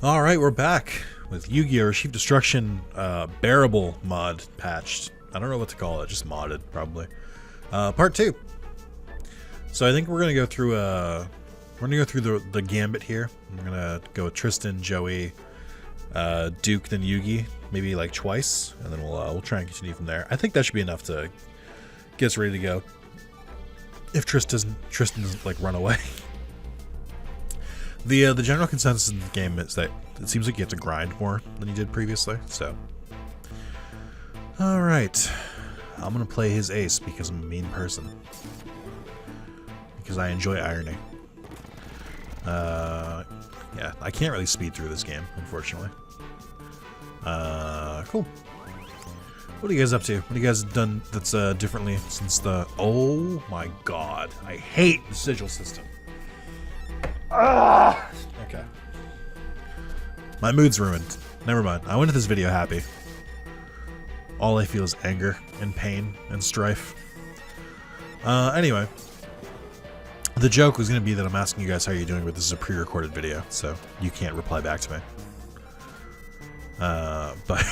Alright, we're back with Yu-Gi-Oh! Reshef of Destruction Bearable mod patched. I don't know what to call it, just modded, probably. Part 2. So I think we're gonna go through the gambit here. We're gonna go with Tristan, Joey, Duke, then Yugi, maybe like twice, and then we'll try and continue from there. I think that should be enough to get us ready to go. If Tristan doesn't like run away. The general consensus in the game is that it seems like you have to grind more than you did previously, so. Alright. I'm gonna play his ace because I'm a mean person. Because I enjoy irony. Yeah, I can't really speed through this game, unfortunately. Cool. What are you guys up to? What have you guys done that's differently since the... Oh my god. I hate the sigil system. Okay. My mood's ruined. Never mind. I went into this video happy. All I feel is anger and pain and strife. Anyway. The joke was going to be that I'm asking you guys how you're doing, but this is a pre-recorded video, so you can't reply back to me. But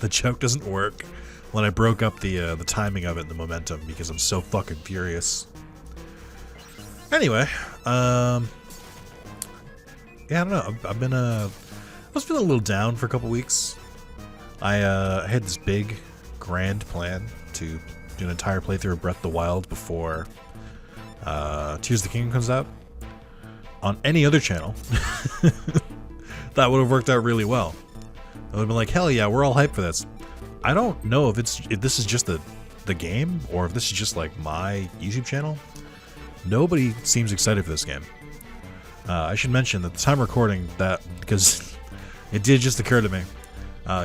the joke doesn't work when I broke up the timing of it and the momentum because I'm so fucking furious. Anyway, yeah, I don't know. I was feeling a little down for a couple weeks. I had this big, grand plan to do an entire playthrough of Breath of the Wild before Tears of the Kingdom comes out. On any other channel, that would have worked out really well. I would have been like, hell yeah, we're all hyped for this. I don't know if this is just the game or if this is just like my YouTube channel. Nobody seems excited for this game. I should mention that the time recording that, because it did just occur to me,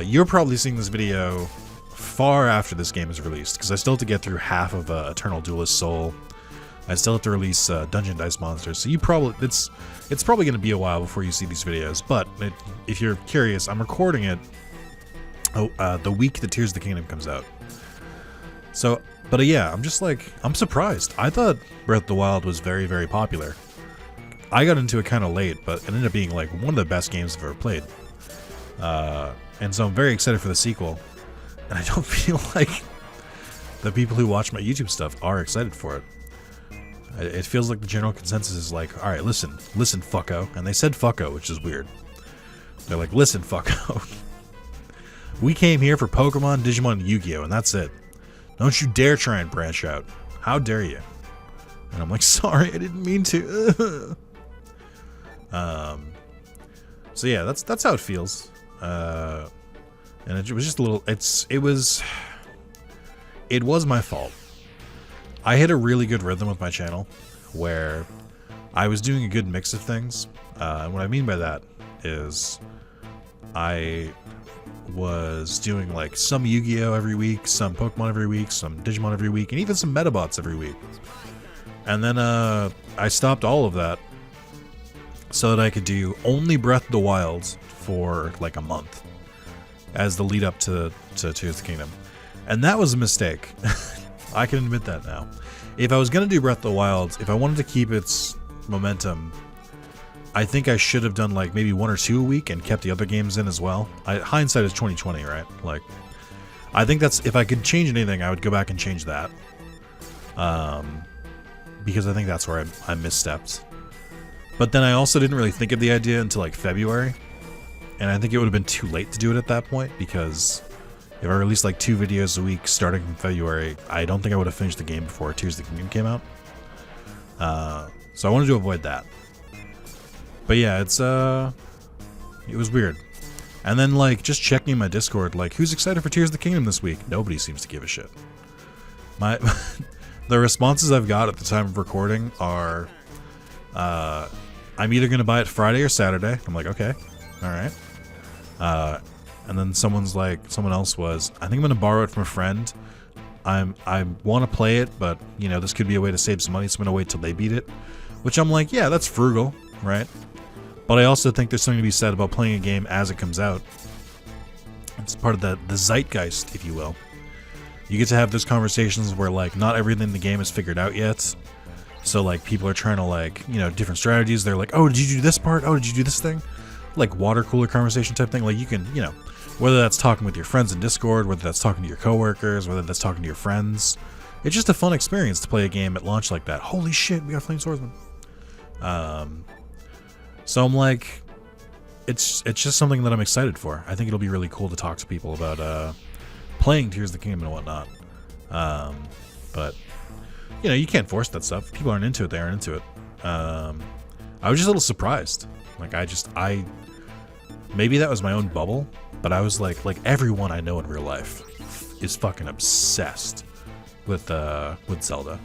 you're probably seeing this video far after this game is released, because I still have to get through half of Eternal Duelist Soul. I still have to release Dungeon Dice Monsters, so you probably it's probably going to be a while before you see these videos. But if you're curious, I'm recording it the week that Tears of the Kingdom comes out. So, but yeah, I'm just like, I'm surprised. I thought Breath of the Wild was very, very popular. I got into it kind of late, but it ended up being like one of the best games I've ever played. And so I'm very excited for the sequel. And I don't feel like the people who watch my YouTube stuff are excited for it. It feels like the general consensus is like, alright, listen, fucko. And they said fucko, which is weird. They're like, listen, fucko. We came here for Pokemon, Digimon, and Yu-Gi-Oh! And that's it. Don't you dare try and branch out. How dare you? And I'm like, sorry, I didn't mean to. So yeah, that's how it feels. And it was just a little, it was my fault. I hit a really good rhythm with my channel where I was doing a good mix of things. And what I mean by that is I was doing like some Yu-Gi-Oh! Every week, some Pokemon every week, some Digimon every week, and even some Metabots every week. And then I stopped all of that so that I could do only Breath of the Wild for like a month as the lead up to Tears of the Kingdom. And that was a mistake. I can admit that now. If I was going to do Breath of the Wild, if I wanted to keep its momentum, I think I should have done like maybe 1 or 2 a week and kept the other games in as well. Hindsight is 20/20, right? Like, I think that's, if I could change anything, I would go back and change that. Because I think that's where I misstepped. But then I also didn't really think of the idea until like February. And I think it would have been too late to do it at that point, because if I released like 2 videos a week starting from February, I don't think I would have finished the game before Tears of the Kingdom came out. So I wanted to avoid that. But yeah, it was weird. And then like just checking my Discord, like, who's excited for Tears of the Kingdom this week? Nobody seems to give a shit. The responses I've got at the time of recording are, I'm either going to buy it Friday or Saturday. I'm like, okay, alright. And then someone else was, I think I'm going to borrow it from a friend. I want to play it, but, you know, this could be a way to save some money, so I'm going to wait till they beat it. Which I'm like, yeah, that's frugal, right? But I also think there's something to be said about playing a game as it comes out. It's part of the zeitgeist, if you will. You get to have those conversations where, like, not everything in the game is figured out yet. So, like, people are trying to, like, you know, different strategies. They're like, oh, did you do this part? Oh, did you do this thing? like water cooler conversation type thing. Like you can, you know, whether that's talking with your friends in Discord, whether that's talking to your coworkers, whether that's talking to your friends. It's just a fun experience to play a game at launch like that. Holy shit, we got Flame Swordsman. So I'm like, it's just something that I'm excited for. I think it'll be really cool to talk to people about playing Tears of the Kingdom and whatnot. But you know, you can't force that stuff. If people aren't into it, they aren't into it. I was just a little surprised. Like I maybe that was my own bubble, but I was like everyone I know in real life is fucking obsessed with Zelda.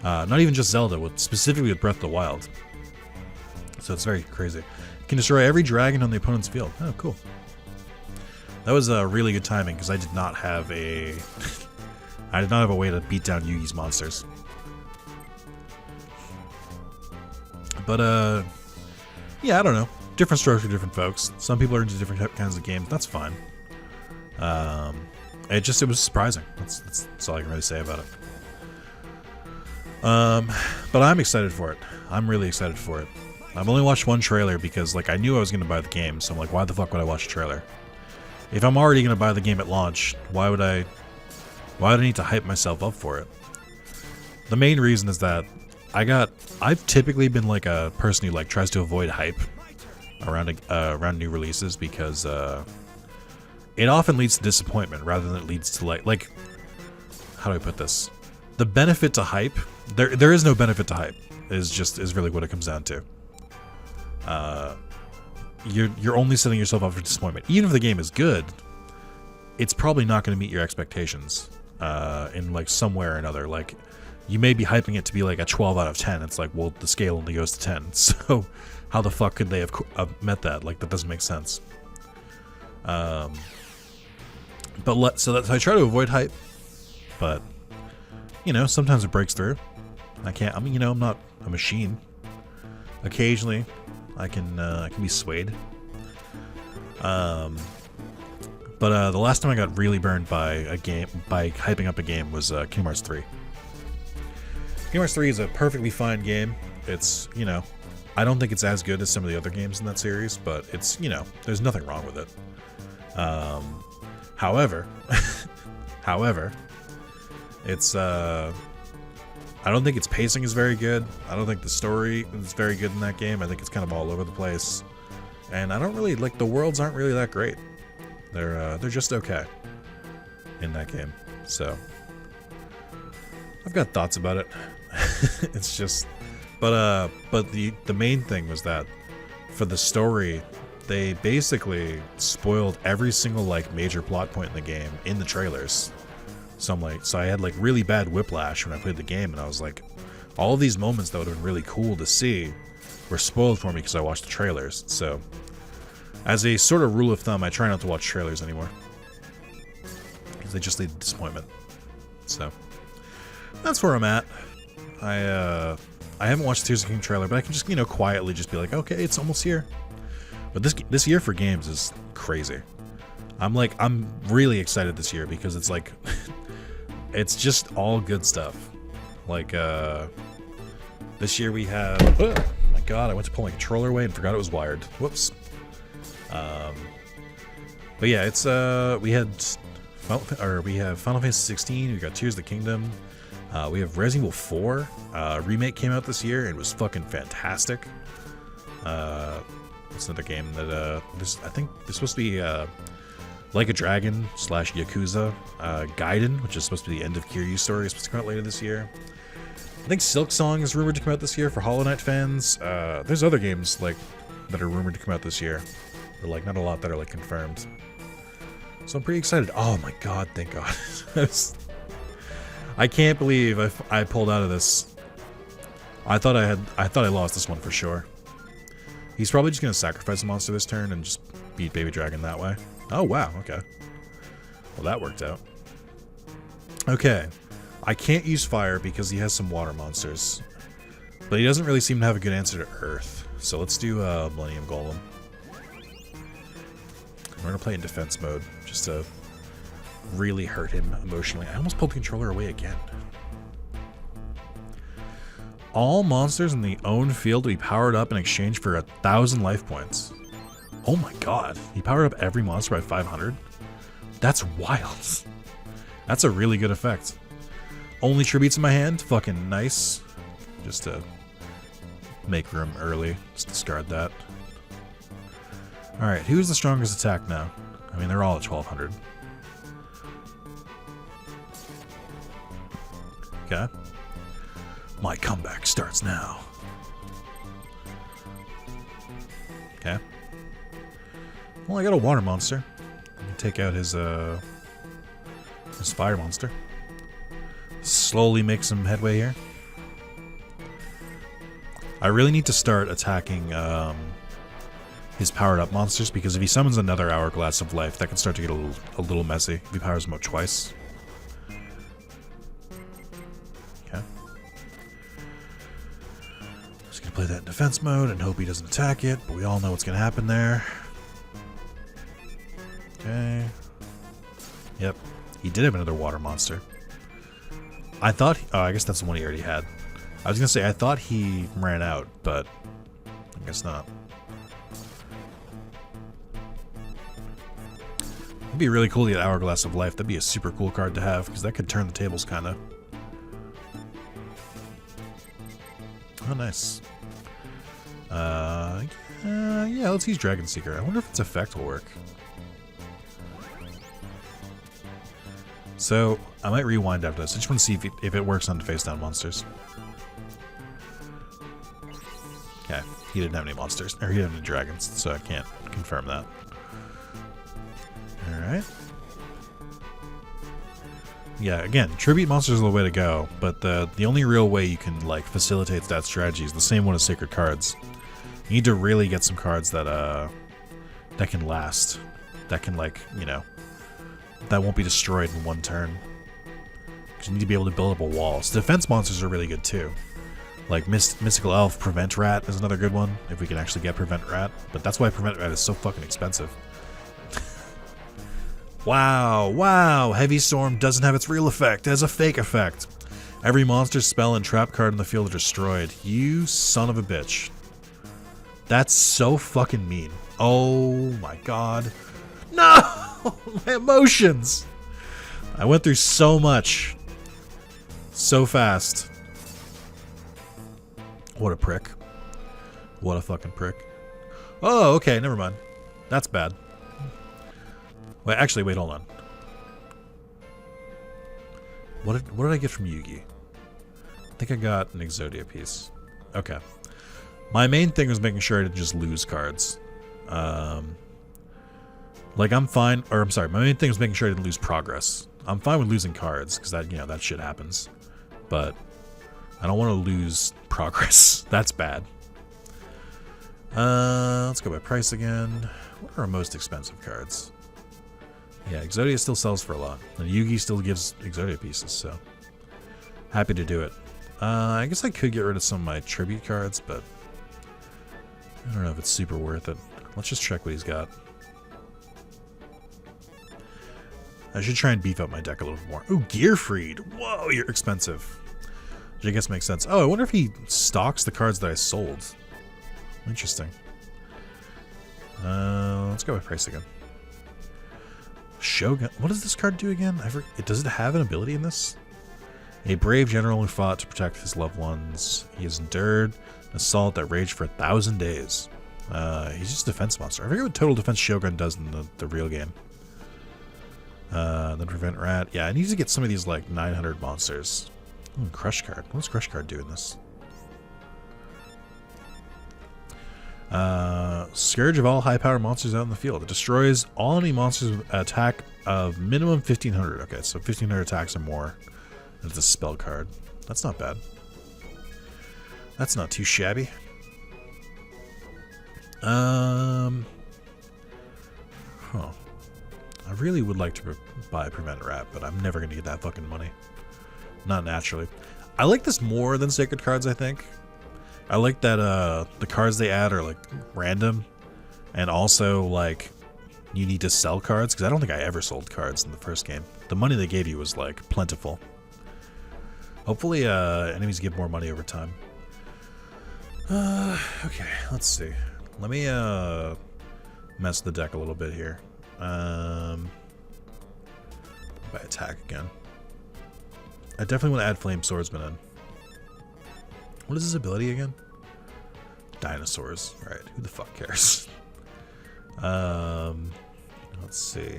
Not even just Zelda, specifically with Breath of the Wild. So it's very crazy. You can destroy every dragon on the opponent's field. Oh, cool. That was really good timing because I did not have a way to beat down Yugi's monsters. But yeah, I don't know. Different strokes for different folks. Some people are into different kinds of games. That's fine. It was surprising. That's all I can really say about it. But I'm excited for it. I'm really excited for it. I've only watched one trailer because like I knew I was going to buy the game, so I'm like, why the fuck would I watch a trailer? If I'm already going to buy the game at launch, why would I need to hype myself up for it? The main reason is that I've typically been like a person who like tries to avoid hype around new releases because it often leads to disappointment rather than it leads to like how do I put this? The benefit to hype, there is no benefit to hype. Is really what it comes down to. You're only setting yourself up for disappointment. Even if the game is good, it's probably not going to meet your expectations in like somewhere or another. Like you may be hyping it to be like a 12 out of 10. It's like, well, the scale only goes to 10. So how the fuck could they have met that? Like that doesn't make sense. So I try to avoid hype, but you know, sometimes it breaks through. I'm not a machine. Occasionally, I can be swayed. But the last time I got really burned by hyping up a game was Kingdom Hearts 3. Kingdom Hearts 3 is a perfectly fine game. It's, you know, I don't think it's as good as some of the other games in that series, but it's, you know, there's nothing wrong with it. However, it's I don't think its pacing is very good. I don't think the story is very good in that game. I think it's kind of all over the place. And I don't really like the worlds aren't really that great. They're just okay in that game. So I've got thoughts about it. It's just but the main thing was that for the story they basically spoiled every single like major plot point in the game in the trailers. So I had like really bad whiplash when I played the game, and I was like, all of these moments that would have been really cool to see were spoiled for me because I watched the trailers. So, as a sort of rule of thumb, I try not to watch trailers anymore because they just lead to disappointment. So, that's where I'm at. I haven't watched the Tears of the Kingdom trailer, but I can just, you know, quietly just be like, okay, it's almost here. But this year for games is crazy. I'm really excited this year because it's like it's just all good stuff. Like this year we have oh my god, I went to pull my controller away and forgot it was wired. Whoops. But yeah, it's we have Final Fantasy 16, we got Tears of the Kingdom, we have Resident Evil 4 remake came out this year and it was fucking fantastic. It's another game that I think there's supposed to be Like a Dragon / Yakuza, Gaiden, which is supposed to be the end of Kiryu's story, is supposed to come out later this year. I think Silk Song is rumored to come out this year for Hollow Knight fans. There's other games like that are rumored to come out this year, but like not a lot that are like confirmed. So I'm pretty excited. Oh my god, thank God! I can't believe I pulled out of this. I thought I lost this one for sure. He's probably just gonna sacrifice a monster this turn and just beat Baby Dragon that way. Oh, wow, okay. Well, that worked out. Okay. I can't use fire because he has some water monsters. But he doesn't really seem to have a good answer to earth. So let's do Millennium Golem. We're going to play in defense mode just to really hurt him emotionally. I almost pulled the controller away again. All monsters in the own field to be powered up in exchange for 1,000 life points. Oh my god. He powered up every monster by 500? That's wild. That's a really good effect. Only tributes in my hand? Fucking nice. Just to make room early. Just discard that. Alright, who's the strongest attack now? I mean, they're all at 1200. Okay. My comeback starts now. Okay. Well, I got a water monster. I can take out his fire monster. Slowly make some headway here. I really need to start attacking his powered up monsters, because if he summons another Hourglass of Life, that can start to get a little messy if he powers them up twice. Okay. Just gonna play that in defense mode and hope he doesn't attack it, but we all know what's gonna happen there. Okay. Yep. He did have another water monster. I thought... oh, I guess that's the one he already had. I was gonna say, I thought he ran out, but I guess not. It'd be really cool to get Hourglass of Life. That'd be a super cool card to have, because that could turn the tables, kinda. Oh, nice. Yeah, let's use Dragon Seeker. I wonder if its effect will work. So, I might rewind after this. I just want to see if it works on face-down monsters. Okay, he didn't have any monsters, or he didn't have any dragons, so I can't confirm that. Alright. Yeah, again, tribute monsters are the way to go, but the only real way you can, like, facilitate that strategy is the same one as sacred cards. You need to really get some cards that that can last. That can, like, you know, that won't be destroyed in one turn. Because you need to be able to build up a wall. So defense monsters are really good too. Like Mystical Elf, Prevent Rat is another good one, if we can actually get Prevent Rat. But that's why Prevent Rat is so fucking expensive. Wow, Heavy Storm doesn't have its real effect. It has a fake effect. Every monster, spell, and trap card in the field are destroyed. You son of a bitch. That's so fucking mean. Oh my god. No! My emotions! I went through so much. So fast. What a prick. What a fucking prick. Oh, okay, never mind. That's bad. Wait, actually, wait, hold on. What did I get from Yugi? I think I got an Exodia piece. Okay. My main thing was making sure I didn't just lose cards. Like, I'm fine, or I'm sorry, my main thing was making sure I didn't lose progress. I'm fine with losing cards, because that, you know, that shit happens. But I don't want to lose progress. That's bad. Let's go by price again. What are our most expensive cards? Yeah, Exodia still sells for a lot. And Yugi still gives Exodia pieces, so happy to do it. I guess I could get rid of some of my tribute cards, but I don't know if it's super worth it. Let's just check what he's got. I should try and beef up my deck a little bit more. Ooh, Gearfried! Whoa, you're expensive. Which I guess makes sense. Oh, I wonder if he stocks the cards that I sold. Interesting. Let's go with price again. Shogun. What does this card do again? Does it have an ability in this? A brave general who fought to protect his loved ones. He has endured an assault that raged for 1,000 days. He's just a defense monster. I forget what total defense Shogun does in the real game. Then Prevent Rat. Yeah, I need to get some of these, like, 900 monsters. Ooh, Crush card. What does Crush card do in this? Scourge of all high-powered monsters out in the field. It destroys all enemy monsters with an attack of minimum 1,500. Okay, so 1,500 attacks or more. And it's a spell card. That's not bad. That's not too shabby. Huh. I really would like to buy Prevent Rat, but I'm never going to get that fucking money. Not naturally. I like this more than Sacred Cards, I think. I like that the cards they add are, like, random. And also, like, you need to sell cards, because I don't think I ever sold cards in the first game. The money they gave you was, like, plentiful. Hopefully, enemies give more money over time. Okay, let's see. Let me mess the deck a little bit here. By attack again. I definitely want to add Flame Swordsman in. What is his ability again? Dinosaurs. Right, who the fuck cares? Let's see.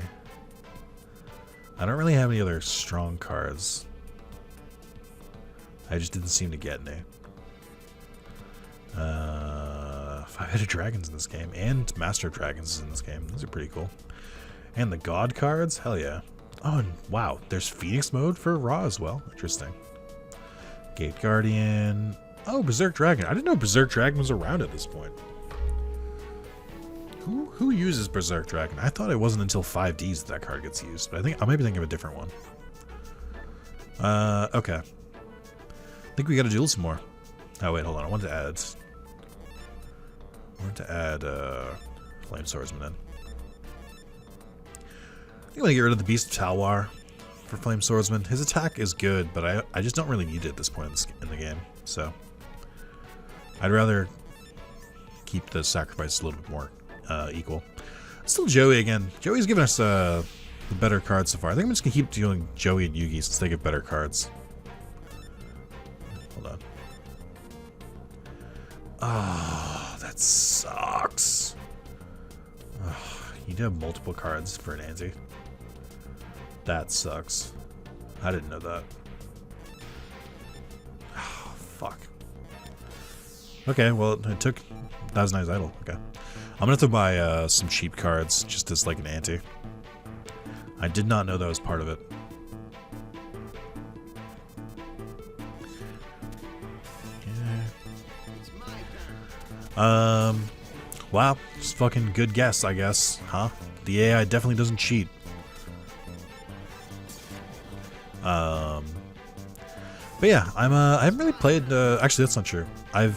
I don't really have any other strong cards. I just didn't seem to get any. 5-headed dragons in this game, and Master of Dragons is in this game. Those are pretty cool. And the God cards? Hell yeah. Oh, and wow, there's Phoenix mode for Raw as well. Interesting. Gate Guardian. Oh, Berserk Dragon. I didn't know Berserk Dragon was around at this point. Who uses Berserk Dragon? I thought it wasn't until 5Ds that card gets used, but I might be thinking of a different one. Okay. I think we gotta duel some more. Oh wait, hold on. I wanted to add Flame Swordsman in. I think I'm gonna get rid of the Beast of Talwar for Flame Swordsman. His attack is good, but I just don't really need it at this point in the game. So I'd rather keep the sacrifice a little bit more equal. Still Joey again. Joey's given us the better cards so far. I think I'm just gonna keep doing Joey and Yugi since they get better cards. Hold on. Oh, that sucks. Oh, you do have multiple cards for an anti. That sucks. I didn't know that. Oh, fuck. Okay, well, it took Thousand Eyes Idol. Okay. I'm gonna have to buy some cheap cards just as like an ante. I did not know that was part of it. Yeah. Wow, just fucking good guess, I guess, huh? The AI definitely doesn't cheat. But yeah, I haven't really played. Actually, that's not true. I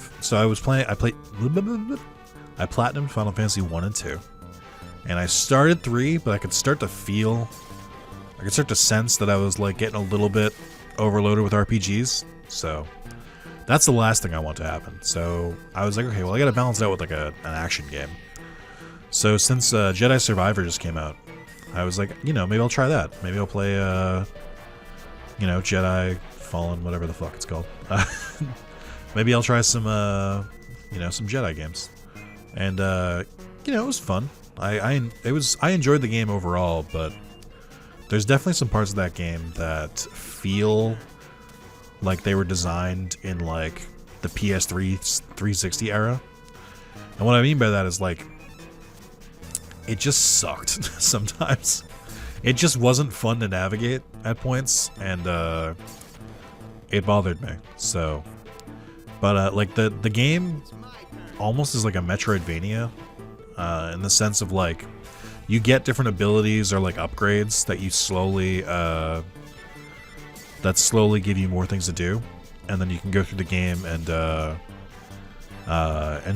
platinumed Final Fantasy 1 and 2, and I started 3, but I could start to sense that I was like getting a little bit overloaded with RPGs. So that's the last thing I want to happen. So I was like, okay, well, I gotta balance it out with like an action game. So since Jedi Survivor just came out, I was like, maybe I'll try that. Maybe I'll play, Jedi Fallen, whatever the fuck it's called. Maybe I'll try some, some Jedi games. And it was fun. I enjoyed the game overall, but there's definitely some parts of that game that feel like they were designed in like the PS3 360 era. And what I mean by that is like it just sucked sometimes. It just wasn't fun to navigate at points, and it bothered me. So, but like the game almost is like a Metroidvania, in the sense of like you get different abilities or like upgrades that you slowly give you more things to do, and then you can go through the game and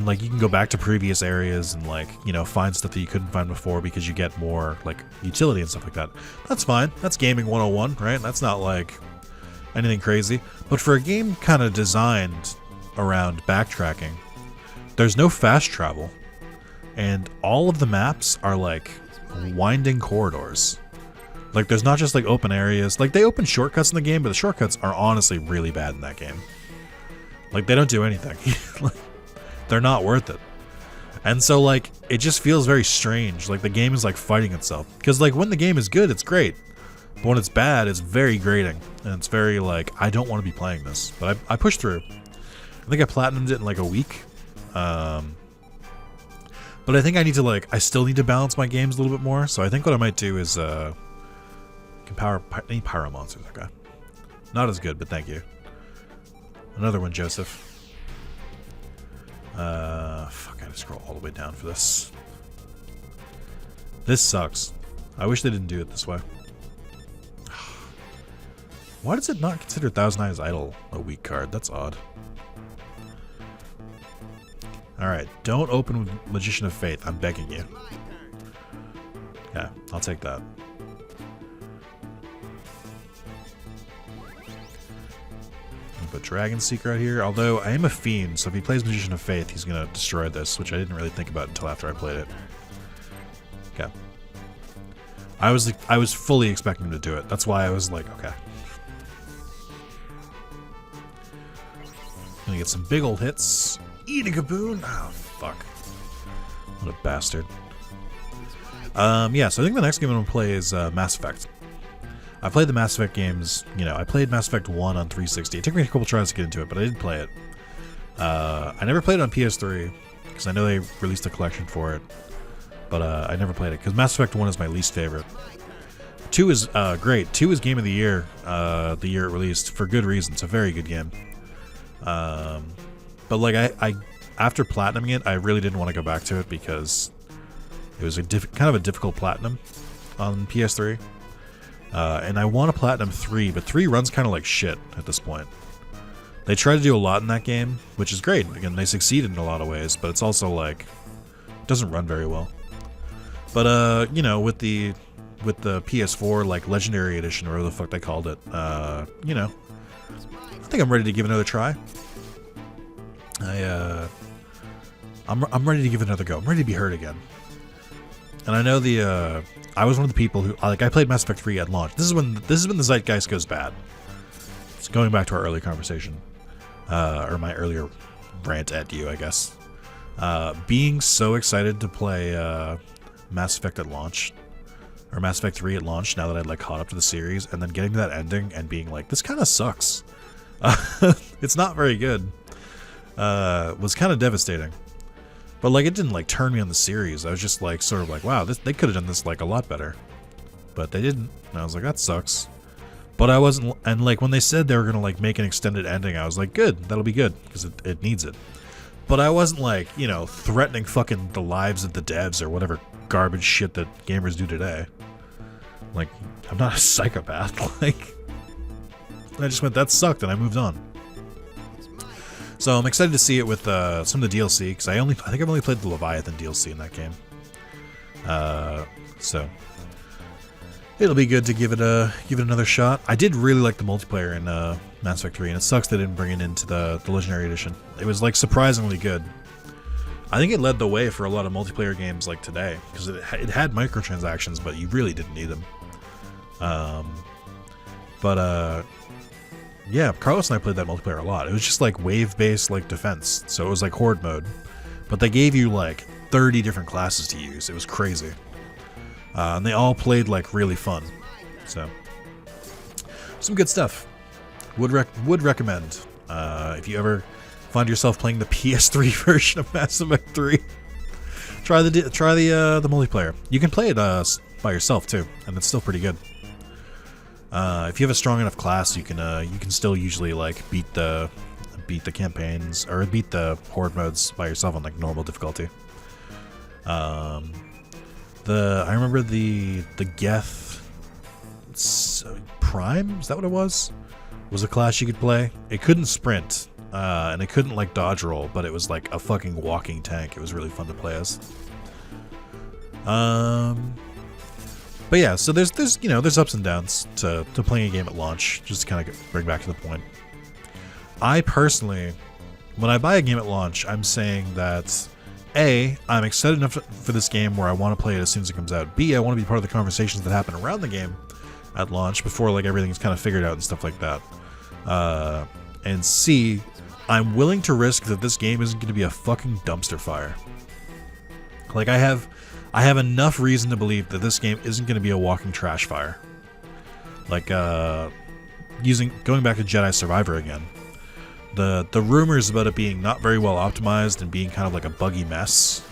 like you can go back to previous areas and like find stuff that you couldn't find before because you get more like utility and stuff like that. That's fine. That's gaming 101, right? That's not like anything crazy. But for a game kind of designed around backtracking, there's no fast travel, and all of the maps are like winding corridors. Like there's not just like open areas. Like they open shortcuts in the game, but the shortcuts are honestly really bad in that game. Like they don't do anything. Like, they're not worth it. And so like it just feels very strange. Like the game is like fighting itself. Because like when the game is good, it's great. But when it's bad, it's very grating. And it's very like, I don't want to be playing this. But I pushed through. I think I platinumed it in like a week. But I think I need to like, I still need to balance my games a little bit more. So I think what I might do is any Pyro Monsters. Okay. Not as good, but thank you. Another one, Joseph. Fuck, I had to scroll all the way down for this. This sucks. I wish they didn't do it this way. Why does it not consider Thousand Eyes Idol a weak card? That's odd. Alright, don't open with Magician of Faith. I'm begging you. Yeah, I'll take that. Put Dragon Seeker out here, although I am a fiend, so if he plays Magician of Faith, he's gonna destroy this, which I didn't really think about until after I played it. Okay. I was fully expecting him to do it. That's why I was like, okay. Gonna get some big old hits. Eat a Gaboon. Oh, fuck. What a bastard. Yeah, so I think the next game I'm gonna play is Mass Effect. I played the Mass Effect games, you know, I played Mass Effect 1 on 360. It took me a couple tries to get into it, but I did play it. I never played it on PS3, because I know they released a collection for it, but I never played it, because Mass Effect 1 is my least favorite. 2 is great. 2 is Game of the Year it released, for good reason. It's a very good game. But like, I after platinuming it, I really didn't want to go back to it, because it was kind of a difficult platinum on PS3. And I want to platinum 3, but 3 runs kind of like shit at this point. They try to do a lot in that game, which is great. Again, they succeed in a lot of ways, but it's also like, it doesn't run very well. But you know, with the PS4 like Legendary Edition or whatever the fuck they called it, you know, I think I'm ready to give it another try. I'm ready to give it another go. I'm ready to be hurt again. And I know I was one of the people who, like, I played Mass Effect 3 at launch. This is when the zeitgeist goes bad. It's going back to our earlier conversation, or my earlier rant at you, I guess. Being so excited to play Mass Effect at launch, or Mass Effect 3 at launch, now that I'd like caught up to the series, and then getting to that ending and being like, this kind of sucks. It's not very good. Was kind of devastating. But like, it didn't like turn me on the series. I was just like, sort of like, wow, they could have done this like a lot better. But they didn't. And I was like, that sucks. But I wasn't, and like when they said they were gonna like make an extended ending, I was like, good, that'll be good, because it needs it. But I wasn't like, you know, threatening fucking the lives of the devs or whatever garbage shit that gamers do today. Like, I'm not a psychopath. Like, I just went, that sucked, and I moved on. So I'm excited to see it with some of the DLC, because I think I've only played the Leviathan DLC in that game. So it'll be good to give it another shot. I did really like the multiplayer in Mass Effect 3, and it sucks they didn't bring it into the Legendary Edition. It was like surprisingly good. I think it led the way for a lot of multiplayer games like today, because it had microtransactions, but you really didn't need them. Yeah, Carlos and I played that multiplayer a lot. It was just like wave-based like defense, so it was like horde mode. But they gave you like 30 different classes to use. It was crazy. And they all played like really fun. So, some good stuff. Would recommend. If you ever find yourself playing the PS3 version of Mass Effect 3, try the multiplayer. You can play it by yourself too, and it's still pretty good. If you have a strong enough class, you can still usually like beat the campaigns or beat the horde modes by yourself on like normal difficulty. I remember the Geth Prime, is that what it was? Was a class you could play. It couldn't sprint, and it couldn't like dodge roll, but it was like a fucking walking tank. It was really fun to play as. But yeah, so there's ups and downs to playing a game at launch, just to kind of bring back to the point. I personally, when I buy a game at launch, I'm saying that A, I'm excited enough for this game where I want to play it as soon as it comes out. B, I want to be part of the conversations that happen around the game at launch before like everything's kind of figured out and stuff like that. And C, I'm willing to risk that this game isn't going to be a fucking dumpster fire. Like I have enough reason to believe that this game isn't going to be a walking trash fire. Like, going back to Jedi Survivor again, the rumors about it being not very well optimized and being kind of like a buggy mess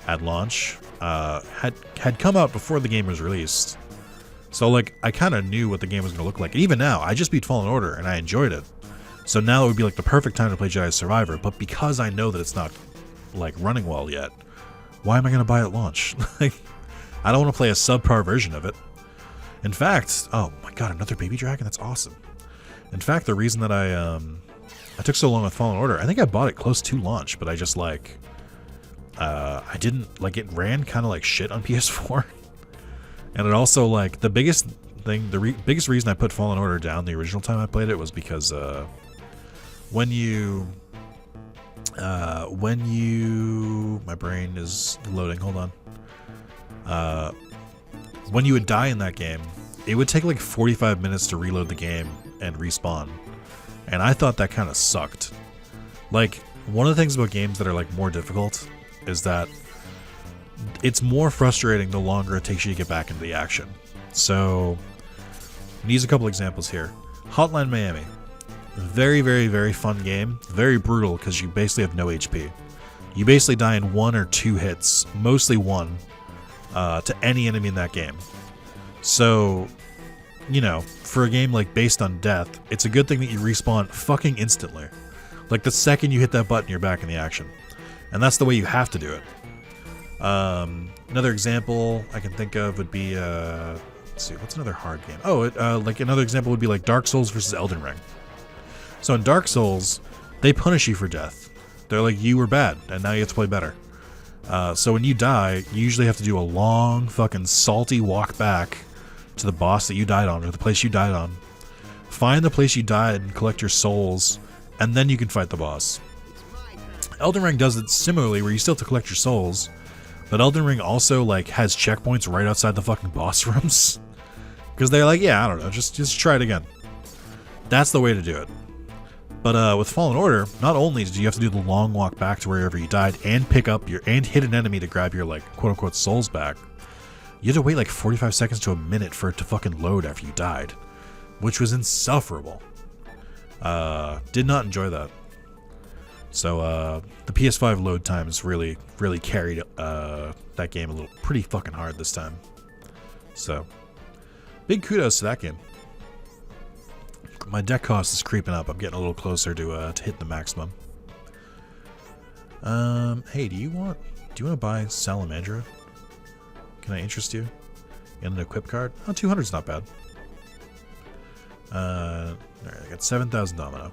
at launch had come out before the game was released. So like, I kind of knew what the game was going to look like. And even now, I just beat Fallen Order and I enjoyed it. So now it would be like the perfect time to play Jedi Survivor. But because I know that it's not like running well yet, why am I going to buy it at launch? Like, I don't want to play a subpar version of it. In fact, oh my god, another baby dragon? That's awesome. In fact, the reason that I took so long with Fallen Order, I think I bought it close to launch, but I just like, I didn't, like, it ran kind of like shit on PS4. And it also, like, the biggest thing, biggest reason I put Fallen Order down the original time I played it was because, when you, my brain is loading, hold on. When you would die in that game, it would take like 45 minutes to reload the game and respawn. And I thought that kind of sucked. Like, one of the things about games that are like more difficult is that it's more frustrating the longer it takes you to get back into the action. So, I'll use a couple examples here. Hotline Miami. Very, very, very fun game. Very brutal because you basically have no HP. You basically die in 1 or 2 hits, mostly 1, to any enemy in that game. So, you know, for a game like based on death, it's a good thing that you respawn fucking instantly. Like the second you hit that button, you're back in the action. And that's the way you have to do it. Another example I can think of would be, let's see, what's another hard game? Oh, like another example would be like Dark Souls versus Elden Ring. So in Dark Souls, they punish you for death. They're like, you were bad, and now you have to play better. So when you die, you usually have to do a long, fucking salty walk back to the boss that you died on, or the place you died on. Find the place you died and collect your souls, and then you can fight the boss. Elden Ring does it similarly, where you still have to collect your souls, but Elden Ring also like has checkpoints right outside the fucking boss rooms. Because they're like, yeah, I don't know, just try it again. That's the way to do it. But with Fallen Order, not only did you have to do the long walk back to wherever you died and pick up and hit an enemy to grab your like quote unquote souls back, you had to wait like 45 seconds to a minute for it to fucking load after you died, which was insufferable. Did not enjoy that. So the PS5 load times really carried that game a little pretty fucking hard this time. So big kudos to that game. My deck cost is creeping up. I'm getting a little closer to hit the maximum. Hey, do you want to buy Salamandra? Can I interest you in an equip card? Oh, 200's not bad. Alright, I got 7,000 domino.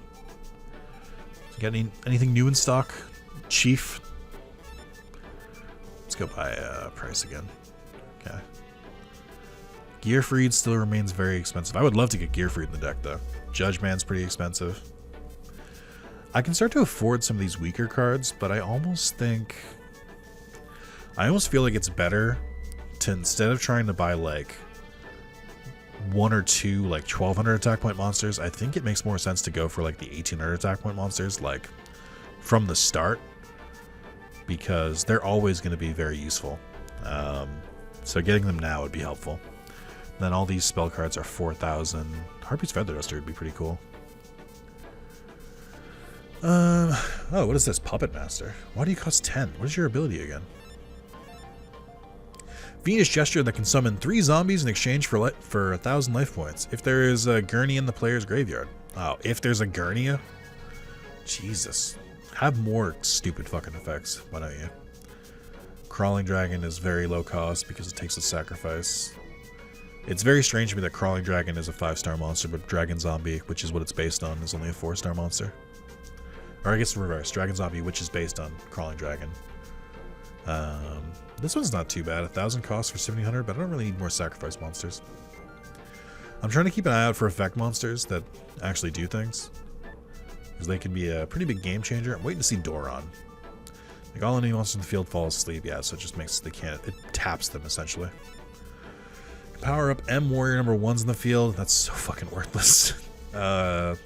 Got anything new in stock? Chief? Let's go buy price again. Okay. Gearfried still remains very expensive. I would love to get Gearfried in the deck, though. Judge Man's pretty expensive. I can start to afford some of these weaker cards, but I almost feel like it's better to, instead of trying to buy like 1 or 2 like 1200 attack point monsters, I think it makes more sense to go for like the 1800 attack point monsters like from the start, because they're always going to be very useful. So getting them now would be helpful. Then all these spell cards are 4,000. Harpy's Feather Duster would be pretty cool. Oh, what is this? Puppet Master. Why do you cost 10? What is your ability again? Fiendish Gesture that can summon 3 zombies in exchange for 1,000 life points. If there is a gurney in the player's graveyard. Oh, if there's a gurney? Jesus. Have more stupid fucking effects. Why don't you? Crawling Dragon is very low cost because it takes a sacrifice. It's very strange to me that Crawling Dragon is a 5-star monster, but Dragon Zombie, which is what it's based on, is only a 4-star monster. Or I guess the reverse. Dragon Zombie, which is based on Crawling Dragon. This one's not too bad. 1,000 costs for 1,700, but I don't really need more sacrifice monsters. I'm trying to keep an eye out for effect monsters that actually do things, because they can be a pretty big game changer. I'm waiting to see Doron. Like, all enemy monsters in the field fall asleep. Yeah, so it just makes it taps them essentially. Power up M Warrior number 1's in the field. That's so fucking worthless. Why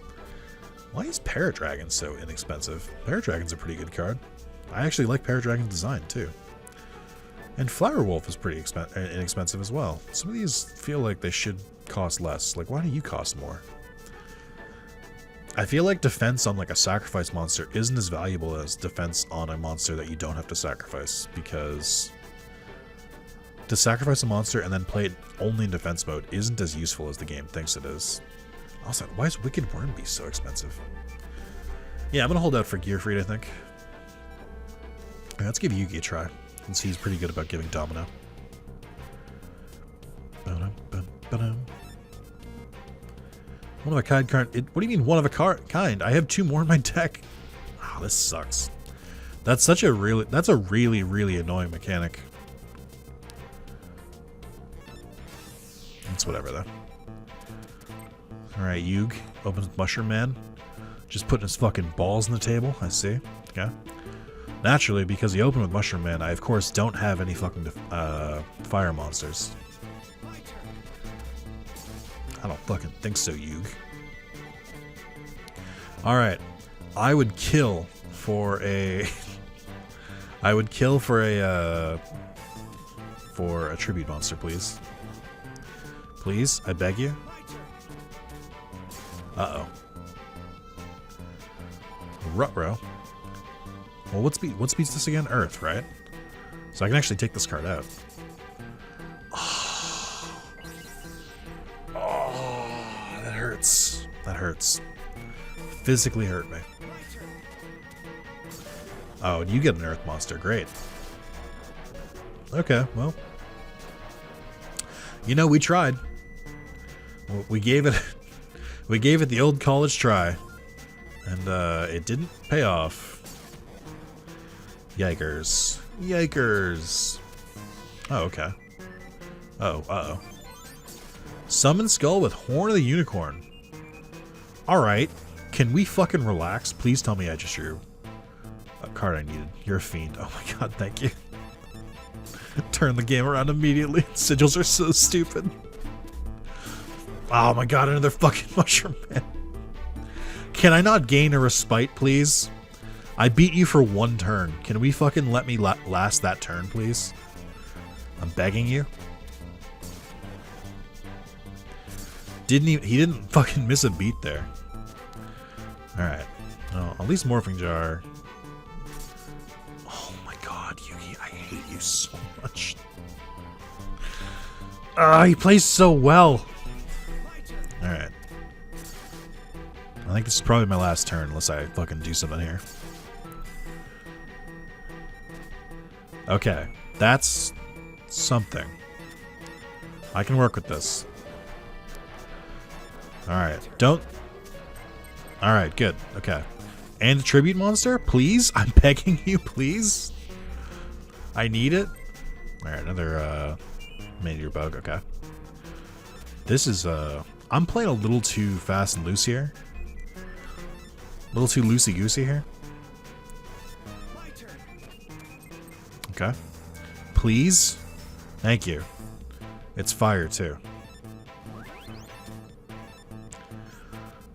is Paradragon so inexpensive? Paradragon's a pretty good card. I actually like Paradragon's design too. And Flower Wolf is pretty inexpensive as well. Some of these feel like they should cost less. Like, why do you cost more? I feel like defense on like a sacrifice monster isn't as valuable as defense on a monster that you don't have to sacrifice, because to sacrifice a monster and then play it only in defense mode isn't as useful as the game thinks it is. Also, why is Wicked Worm Beast so expensive? Yeah, I'm gonna hold out for Gearfried, I think. Right, let's give Yugi a try. Since he's pretty good about giving Domino. One of a kind card. What do you mean one of a kind? I have 2 more in my deck. Oh, this sucks. That's a really annoying mechanic. It's whatever though. Alright, Yug opens with Mushroom Man. Just putting his fucking balls on the table. I see. Okay. Naturally, because he opened with Mushroom Man, I of course don't have any fucking fire monsters. I don't fucking think so, Yug. Alright. I would kill for a... I would kill for a tribute monster, please. Please, I beg you. Uh-oh. Ruh-roh. Well, what beats this again? Earth, right? So I can actually take this card out. Oh, that hurts. That hurts. Physically hurt me. Oh, you get an earth monster. Great. Okay, well. You know, we tried. We gave it the old college try. And it didn't pay off. Yikers. Yikers. Oh, okay. Oh, uh-oh. Summon Skull with Horn of the Unicorn. Alright. Can we fucking relax? Please tell me I just drew a card I needed. You're a fiend. Oh my god, thank you. Turn the game around immediately. Sigils are so stupid. Oh my god, another fucking Mushroom Man. Can I not gain a respite, please? I beat you for one turn. Can we fucking let me last that turn, please? I'm begging you. He didn't fucking miss a beat there. Alright. Oh, at least Morphing Jar. Oh my god, Yugi, I hate you so much. He plays so well. Alright. I think this is probably my last turn unless I fucking do something here. Okay, that's something. I can work with this. Alright, don't... Alright, good, okay. And a tribute monster, please? I'm begging you, please? I need it. Alright, another, meteor bug, okay. This is, I'm playing a little too fast and loose here. A little too loosey-goosey here. Okay. Please? Thank you. It's fire, too.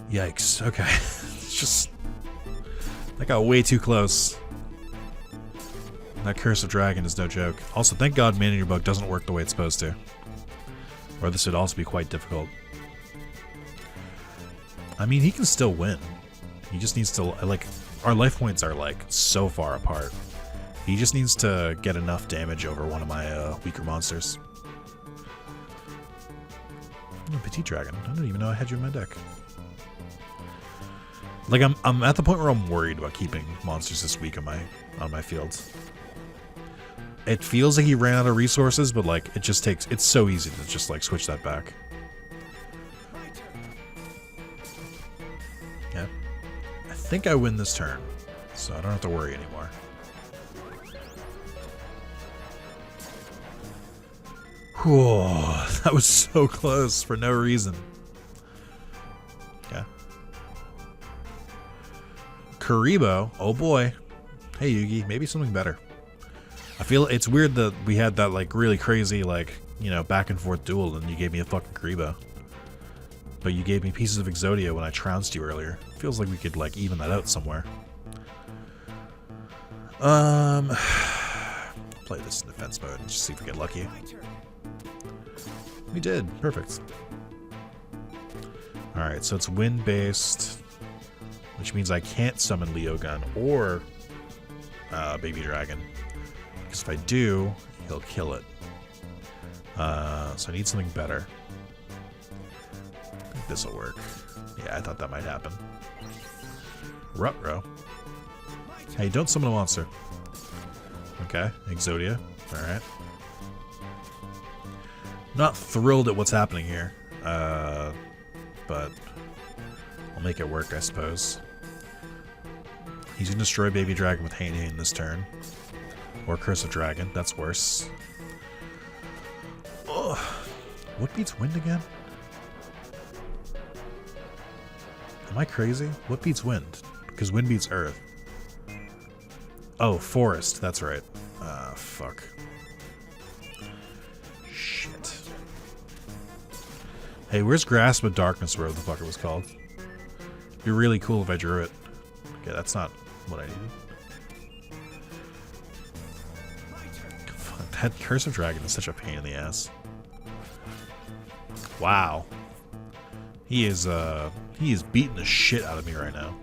Yikes. Okay. It's just... I got way too close. That Curse of Dragon is no joke. Also, thank God Meteor Bug doesn't work the way it's supposed to. Or this would also be quite difficult. I mean, he can still win. He just needs to... Like, our life points are, like, so far apart. He just needs to get enough damage over one of my weaker monsters. Oh, Petite Dragon. I didn't even know I had you in my deck. Like, I'm at the point where I'm worried about keeping monsters this week on my fields. It feels like he ran out of resources, but like it just takes... It's so easy to just like switch that back. Yeah. I think I win this turn, so I don't have to worry anymore. Whoa, that was so close for no reason. Yeah. Karibo, oh boy. Hey Yugi, maybe something better. I feel it's weird that we had that like really crazy like, you know, back and forth duel and you gave me a fucking Karibo. But you gave me pieces of Exodia when I trounced you earlier. Feels like we could like even that out somewhere. Play this in defense mode and just see if we get lucky. We did. Perfect. Alright, so it's wind-based, which means I can't summon Leogun or Baby Dragon. Because if I do, he'll kill it. So I need something better. I think this will work. Yeah, I thought that might happen. Ruh-roh. Hey, don't summon a monster. Okay, Exodia. Alright. Not thrilled at what's happening here, but I'll make it work, I suppose. He's gonna destroy Baby Dragon with Hane this turn. Or Curse of Dragon, that's worse. Ugh. What beats wind again? Am I crazy? What beats wind? Because wind beats earth. Oh, forest, that's right. Fuck. Hey, where's Grasp of Darkness, whatever the fuck it was called? It'd be really cool if I drew it. Okay, that's not what I needed. Fuck, that Curse of Dragon is such a pain in the ass. Wow. He is beating the shit out of me right now.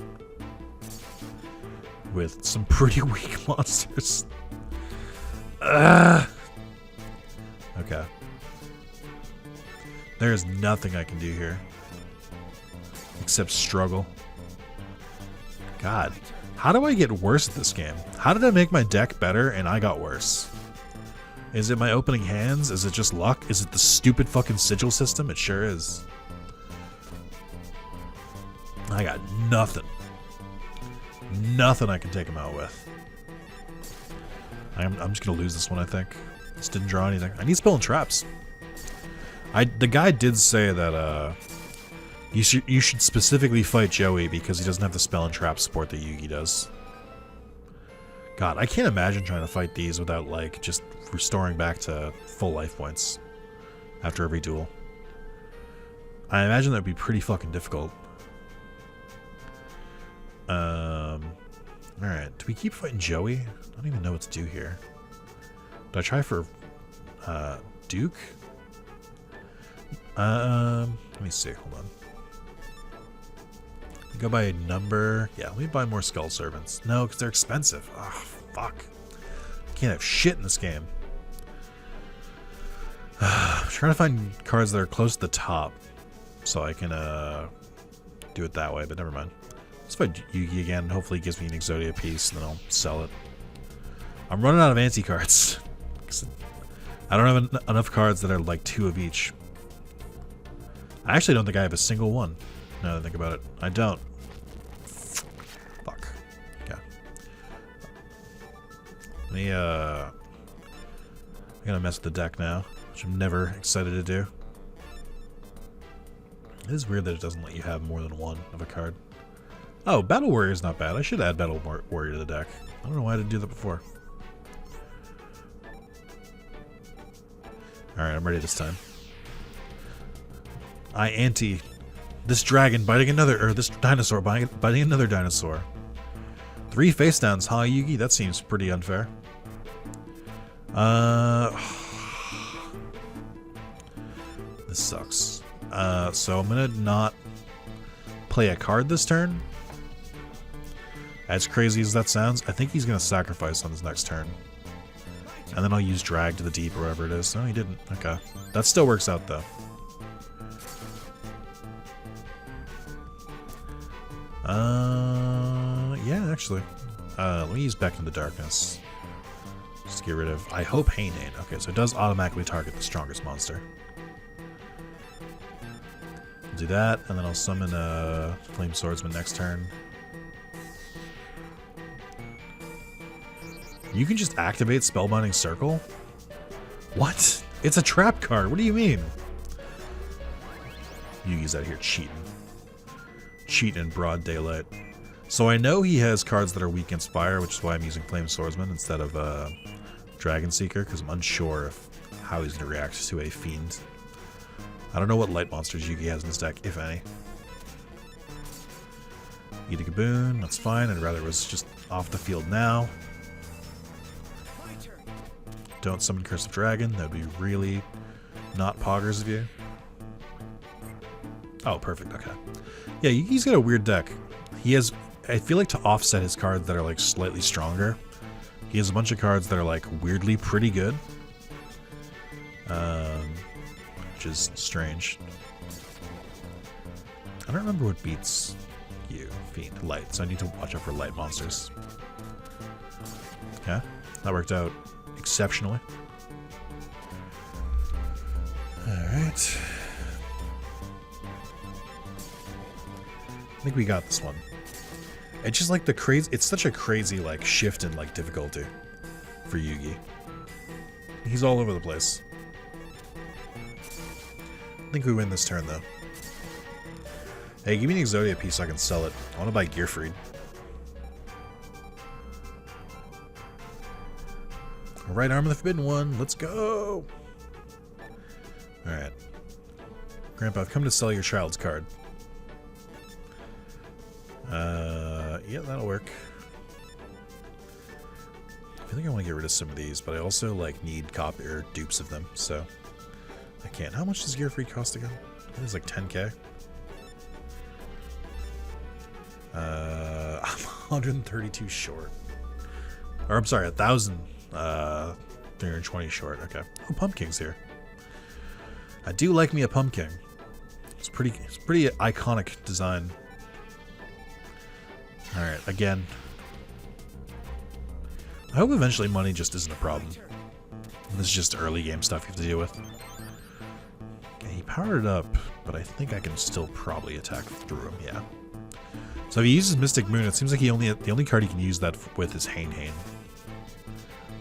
With some pretty weak monsters. Okay. There is nothing I can do here. Except struggle. God. How do I get worse at this game? How did I make my deck better and I got worse? Is it my opening hands? Is it just luck? Is it the stupid fucking sigil system? It sure is. I got nothing. Nothing I can take him out with. I'm just gonna lose this one, I think. Just didn't draw anything. I need spell and traps. The guy did say that you should specifically fight Joey because he doesn't have the spell and trap support that Yugi does. God, I can't imagine trying to fight these without like just restoring back to full life points after every duel. I imagine that would be pretty fucking difficult. Alright, do we keep fighting Joey? I don't even know what to do here. Do I try for Duke? Let me see, hold on. Go by a number. Yeah, let me buy more Skull Servants. No, because they're expensive. Ah, fuck. Can't have shit in this game. I'm trying to find cards that are close to the top so I can do it that way, but never mind. Let's fight Yugi again. Hopefully he gives me an Exodia piece, and then I'll sell it. I'm running out of anti-cards. I don't have enough cards that are like 2 of each. I actually don't think I have a single one. Now that I think about it. I don't. Fuck. Okay. Let me, I'm gonna mess with the deck now, which I'm never excited to do. It is weird that it doesn't let you have more than one of a card. Oh, Battle Warrior is not bad. I should add Battle Warrior to the deck. I don't know why I didn't do that before. Alright, I'm ready this time. This dragon biting another, or this dinosaur biting another dinosaur. 3 face downs, huh, Yugi? That seems pretty unfair. This sucks. So I'm gonna not play a card this turn. As crazy as that sounds, I think he's gonna sacrifice on his next turn. And then I'll use Drag to the Deep or whatever it is. No, he didn't. Okay. That still works out, though. Yeah, actually. Let me use Back into the Darkness. Just to get rid of... I hope Hainane. Okay, so it does automatically target the strongest monster. I'll do that, and then I'll summon Flame Swordsman next turn. You can just activate Spellbinding Circle? What? It's a trap card. What do you mean? Yugi's out here cheating. Cheating in broad daylight. So I know he has cards that are weak against fire, which is why I'm using Flame Swordsman instead of Dragon Seeker, because I'm unsure of how he's going to react to a Fiend. I don't know what light monsters Yugi has in his deck, if any. Eat a Gaboon, that's fine. I'd rather it was just off the field now. Don't summon Curse of Dragon. That would be really not poggers of you. Oh, perfect. Okay. Yeah, he's got a weird deck. He has... I feel like to offset his cards that are like slightly stronger, he has a bunch of cards that are like weirdly pretty good. Which is strange. I don't remember what beats you, Fiend. Light. So I need to watch out for light monsters. Okay. That worked out exceptionally. Alright. I think we got this one. It's just like the crazy... It's such a crazy like shift in like difficulty for Yugi. He's all over the place. I think we win this turn though. Hey, give me an Exodia piece so I can sell it. I want to buy Gearfried. Right arm of the Forbidden One. Let's go. Alright. Grandpa, I've come to sell your child's card. Yeah, that'll work. I feel like I want to get rid of some of these, but I also like need copy or dupes of them, so I can't. How much does Gear Freed cost again? It is like 10k. I'm 132 short. Or I'm sorry, 320 short. Okay. Oh, Pumpkin's here. I do like me a pumpkin. It's pretty iconic design. All right, again. I hope eventually money just isn't a problem. This is just early game stuff you have to deal with. Okay, he powered it up, but I think I can still probably attack through him. Yeah. So if he uses Mystic Moon, it seems like the only card he can use that with is Hain.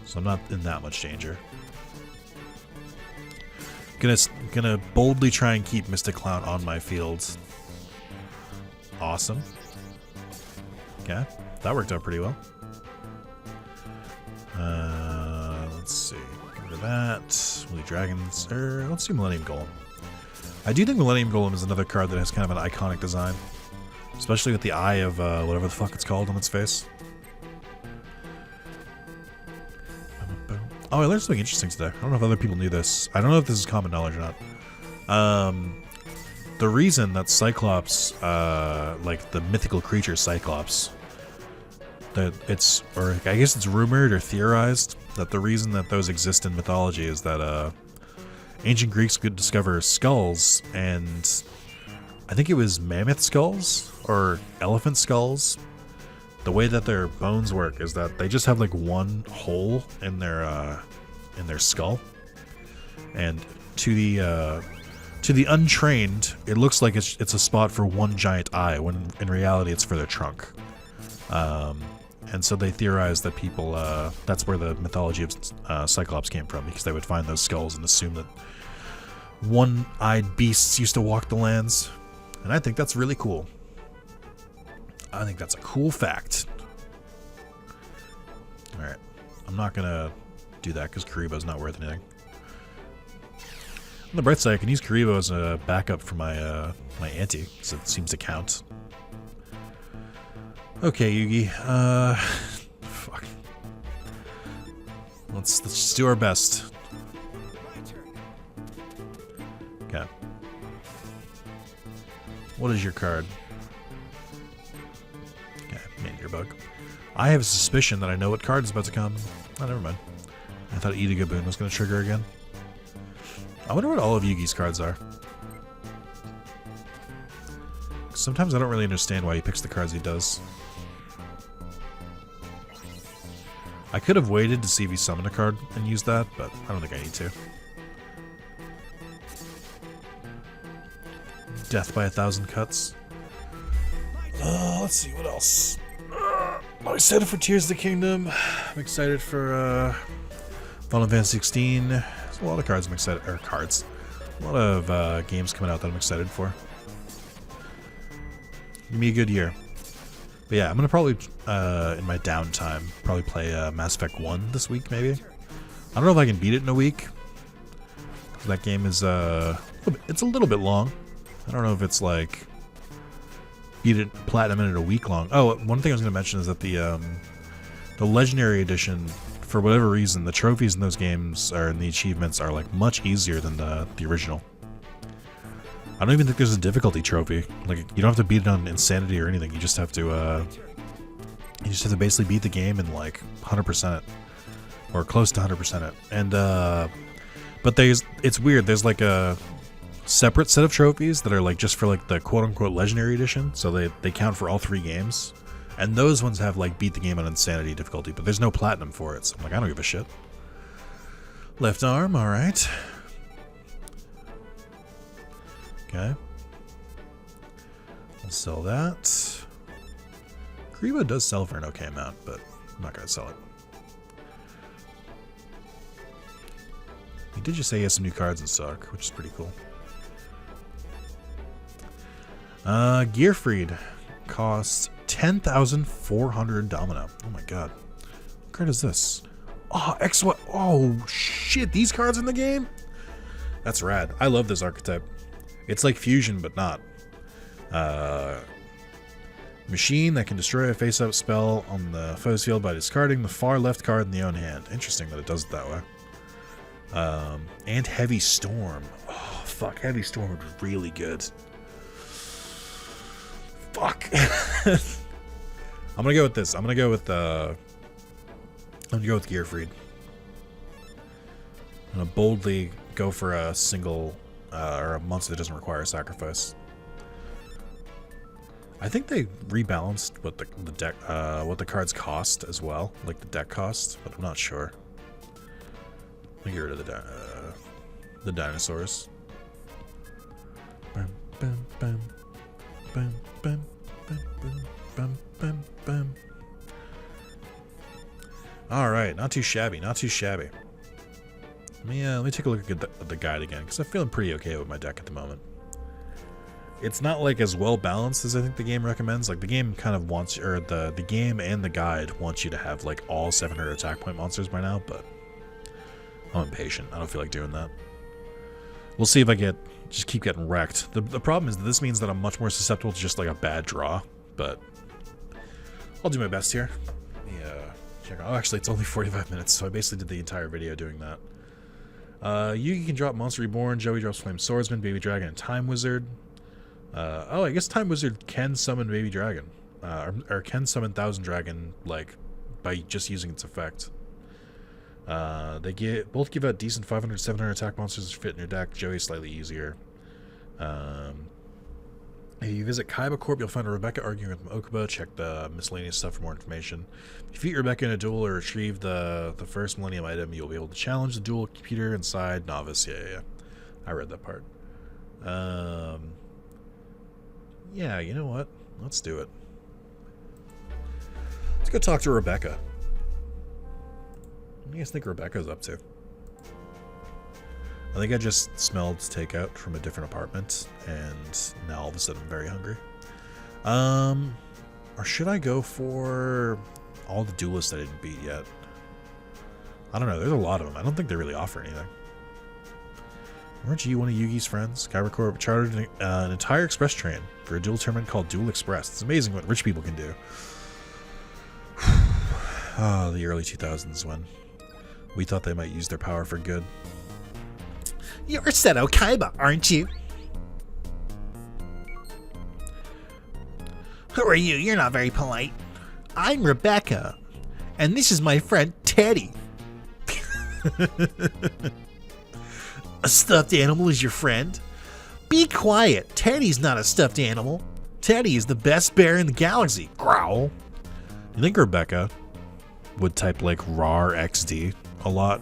So I'm not in that much danger. Gonna boldly try and keep Mystic Clown on my field. Awesome. Okay, that worked out pretty well. Let's see. Get rid of that. Woolly Dragons. Let's do Millennium Golem. I do think Millennium Golem is another card that has kind of an iconic design. Especially with the eye of whatever the fuck it's called on its face. Oh, I learned something interesting today. I don't know if other people knew this. I don't know if this is common knowledge or not. The reason that Cyclops, like the mythical creature Cyclops, that it's, or I guess it's rumored or theorized that the reason that those exist in mythology is that ancient Greeks could discover skulls, and I think it was mammoth skulls or elephant skulls. The way that their bones work is that they just have like one hole in their skull, and to the untrained, it looks like it's a spot for one giant eye, when in reality it's for their trunk. And so they theorize that people that's where the mythology of Cyclops came from, because they would find those skulls and assume that one-eyed beasts used to walk the lands. And I think that's really cool. I think that's a cool fact. Alright. I'm not gonna do that because Karibo's not worth anything. On the bright side, I can use Karibo as a backup for my my ante, because it seems to count. Okay, Yugi. Fuck. Let's just do our best. Okay. What is your card? Okay, Meteor Bug. I have a suspicion that I know what card is about to come. Oh, never mind. I thought Eating a Boon was going to trigger again. I wonder what all of Yugi's cards are. Sometimes I don't really understand why he picks the cards he does. I could have waited to see if he summoned a card and used that, but I don't think I need to. Death by 1,000 cuts. Let's see, what else? I'm excited for Tears of the Kingdom. I'm excited for Final Fantasy 16. There's a lot of cards I'm excited, or cards. A lot of games coming out that I'm excited for. Give me a good year. But yeah, I'm gonna probably, in my downtime, probably play Mass Effect 1 this week, maybe. I don't know if I can beat it in a week. That game is, it's a little bit long. I don't know if it's like beat it platinum in it a week long. Oh, one thing I was going to mention is that the Legendary Edition, for whatever reason, the trophies in those games and the achievements are like much easier than the original. I don't even think there's a difficulty trophy. Like, you don't have to beat it on Insanity or anything. You just have to basically beat the game in like 100% it, or close to 100% it. And but it's weird. There's like a separate set of trophies that are like just for like the quote-unquote Legendary Edition, so they count for all 3 games, and those ones have like beat the game on Insanity difficulty, but there's no platinum for it, so I'm like, I don't give a shit. Left arm, alright. Okay. I'll sell that. Karibo does sell for an okay amount, but I'm not gonna sell it. He did just say he has some new cards in stock, which is pretty cool. Gearfried costs 10,400 Domino. Oh my god. What card is this? Oh, XY. Oh shit, these cards in the game? That's rad. I love this archetype. It's like fusion, but not. Machine that can destroy a face-up spell on the foe's field by discarding the far left card in the own hand. Interesting that it does it that way. And Heavy Storm. Oh, fuck. Heavy Storm would be really good. Fuck. I'm gonna go with this. I'm gonna go with Gearfried. I'm gonna boldly go for a single or a monster that doesn't require a sacrifice. I think they rebalanced what the deck what the cards cost as well, like the deck cost, but I'm not sure. Let me get rid of the dinosaurs. Bum, bum, bum, bum, bum, bum, bum, bum, bum. All right, not too shabby, not too shabby. Let me take a look at the guide again, because I'm feeling pretty okay with my deck at the moment. It's not like as well balanced as I think the game recommends. Like the game kind of wants, or the game and the guide wants you to have like all 700 attack point monsters by now, but I'm impatient. I don't feel like doing that. We'll see if I just keep getting wrecked. The problem is that this means that I'm much more susceptible to just like a bad draw, but I'll do my best here. Yeah. Check out. Oh, actually, it's only 45 minutes, so I basically did the entire video doing that. Yugi can drop Monster Reborn. Joey drops Flame Swordsman, Baby Dragon, and Time Wizard. Oh, I guess Time Wizard can summon Baby Dragon, or can summon Thousand Dragon, like, by just using its effect. They both give out decent 500, 700 attack monsters that fit in your deck. Joey's slightly easier. If you visit Kaiba Corp, you'll find a Rebecca arguing with Okubo. Check the miscellaneous stuff for more information. If you defeat Rebecca in a duel or retrieve the first Millennium item, you'll be able to challenge the duel computer inside Novice. Yeah. I read that part. Yeah, you know what? Let's do it. Let's go talk to Rebecca. What do you guys think Rebecca's up to? I think I just smelled takeout from a different apartment, and now all of a sudden I'm very hungry. Or should I go for all the duelists I didn't beat yet? I don't know. There's a lot of them. I don't think they really offer anything. Weren't you one of Yugi's friends? Kaiba Corp chartered an entire express train for a duel tournament called Duel Express. It's amazing what rich people can do. Oh, the early 2000s when we thought they might use their power for good. You're Seto Kaiba, aren't you? Who are you? You're not very polite. I'm Rebecca, and this is my friend Teddy. A stuffed animal is your friend? Be quiet. Teddy's not a stuffed animal. Teddy is the best bear in the galaxy. Growl. You think Rebecca would type like RAR XD a lot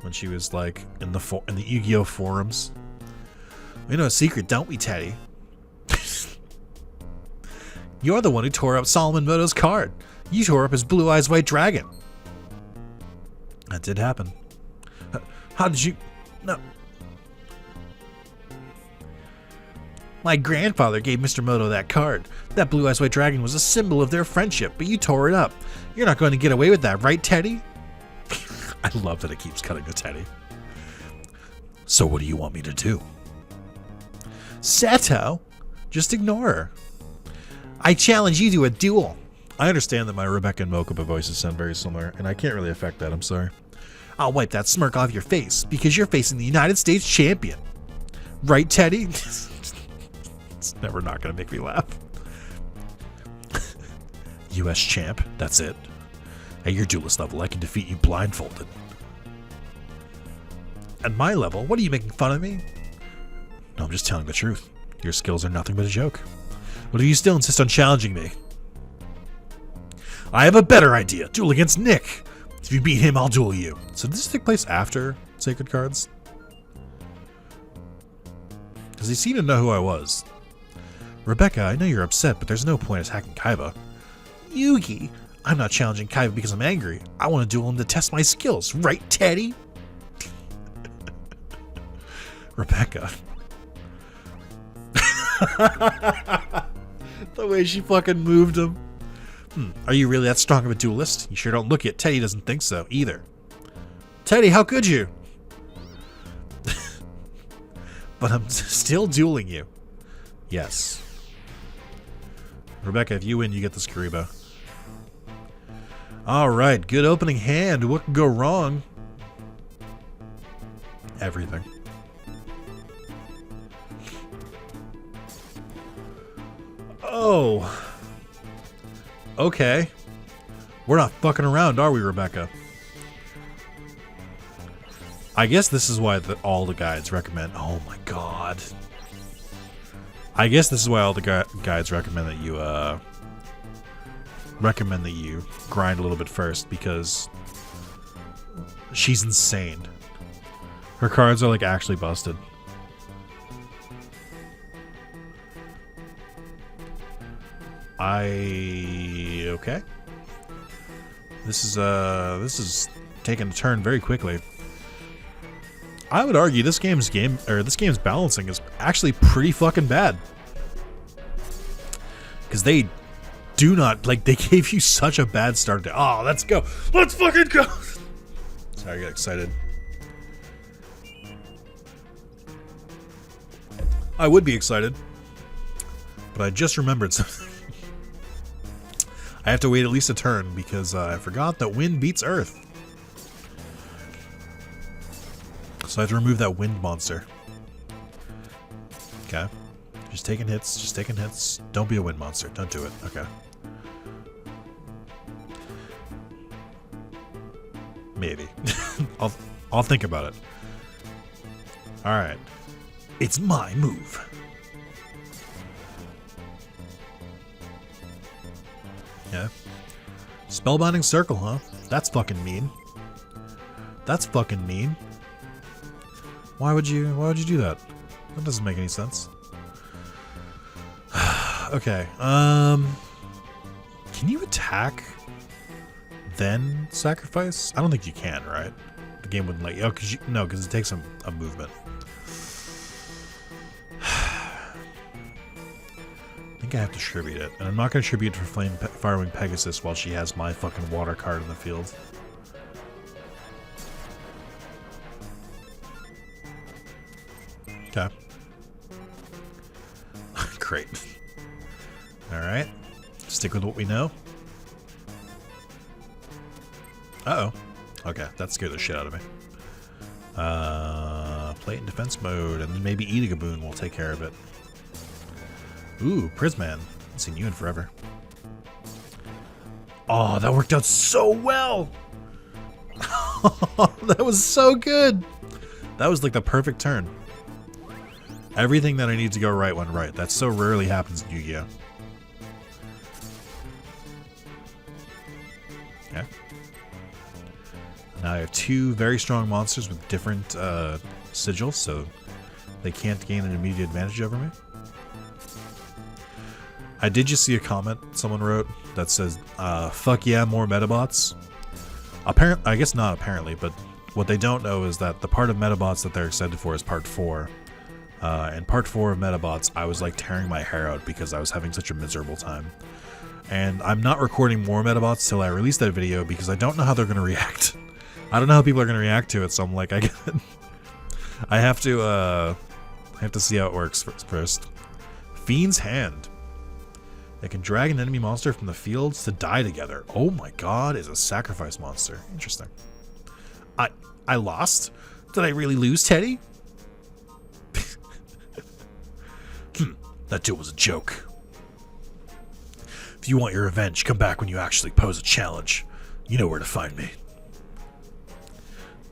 when she was like in the Yu-Gi-Oh forums? We know a secret, don't we, Teddy? You're the one who tore up Solomon Moto's card. You tore up his Blue Eyes White Dragon. That did happen. How did you... No. My grandfather gave Mr. Moto that card. That Blue Eyes White Dragon was a symbol of their friendship, but you tore it up. You're not going to get away with that, right, Teddy? I love that it keeps cutting to Teddy. So what do you want me to do? Seto, just ignore her. I challenge you to a duel. I understand that my Rebecca and Mokuba voices sound very similar, and I can't really affect that, I'm sorry. I'll wipe that smirk off your face, because you're facing the United States champion. Right, Teddy? It's never not going to make me laugh. US champ, that's it. At your duelist level, I can defeat you blindfolded. At my level, what are you making fun of me? No, I'm just telling the truth. Your skills are nothing but a joke. But do you still insist on challenging me? I have a better idea. Duel against Nick. If you beat him, I'll duel you. So did this take place after Sacred Cards? Because he seemed to know who I was. Rebecca, I know you're upset, but there's no point attacking Kaiba. Yugi, I'm not challenging Kaiba because I'm angry. I want to duel him to test my skills. Right, Teddy? Rebecca. The way she fucking moved him. Are you really that strong of a duelist? You sure don't look it. Teddy doesn't think so, either. Teddy, how could you? but I'm still dueling you. Yes. Rebecca, if you win, you get this Karibo. Alright, good opening hand. What could go wrong? Everything. Oh. Okay. We're not fucking around, are we, Rebecca? I guess this is why all the guides recommend... Oh my god. I guess this is why all the guides recommend that you, grind a little bit first, because she's insane. Her cards are, like, actually busted. Okay. This is taking a turn very quickly. I would argue this game's balancing is actually pretty fucking bad. Because they do not, like, they gave you such a bad start to, oh, let's go. Let's fucking go. Sorry, I got excited. I would be excited, but I just remembered something. I have to wait at least a turn because I forgot that wind beats earth. So I have to remove that wind monster. Okay. Just taking hits, just taking hits. Don't be a wind monster. Don't do it. Okay. Maybe. I'll think about it. Alright. It's my move. Yeah. Spellbinding circle, huh? That's fucking mean. That's fucking mean. Why would you do that? That doesn't make any sense. Okay. Can you attack then sacrifice? I don't think you can, right? The game wouldn't let you. Oh, because it takes a movement. I think I have to tribute it, and I'm not going to tribute for Firewing Pegasus while she has my fucking water card in the field. Okay. Great. Alright. Stick with what we know. Uh-oh. Okay, that scared the shit out of me. Play it in defense mode, and then maybe eating a boon will take care of it. Ooh, Prisman. Haven't seen you in forever. Oh, that worked out so well! That was so good! That was like the perfect turn. Everything that I need to go right went right. That so rarely happens in Yu-Gi-Oh! Yeah. Now I have two very strong monsters with different sigils, so they can't gain an immediate advantage over me. I did just see a comment someone wrote that says, fuck yeah, more Metabots. I guess not apparently, but what they don't know is that the part of Metabots that they're excited for is part 4. And part 4 of Metabots, I was like tearing my hair out because I was having such a miserable time. And I'm not recording more Metabots till I release that video because I don't know how they're going to react. I don't know how people are going to react to it, so I'm like, I have to see how it works first. Fiend's Hand. They can drag an enemy monster from the fields to die together. Oh my god, is a sacrifice monster. Interesting. I lost? Did I really lose, Teddy? That duel was a joke. If you want your revenge, come back when you actually pose a challenge. You know where to find me.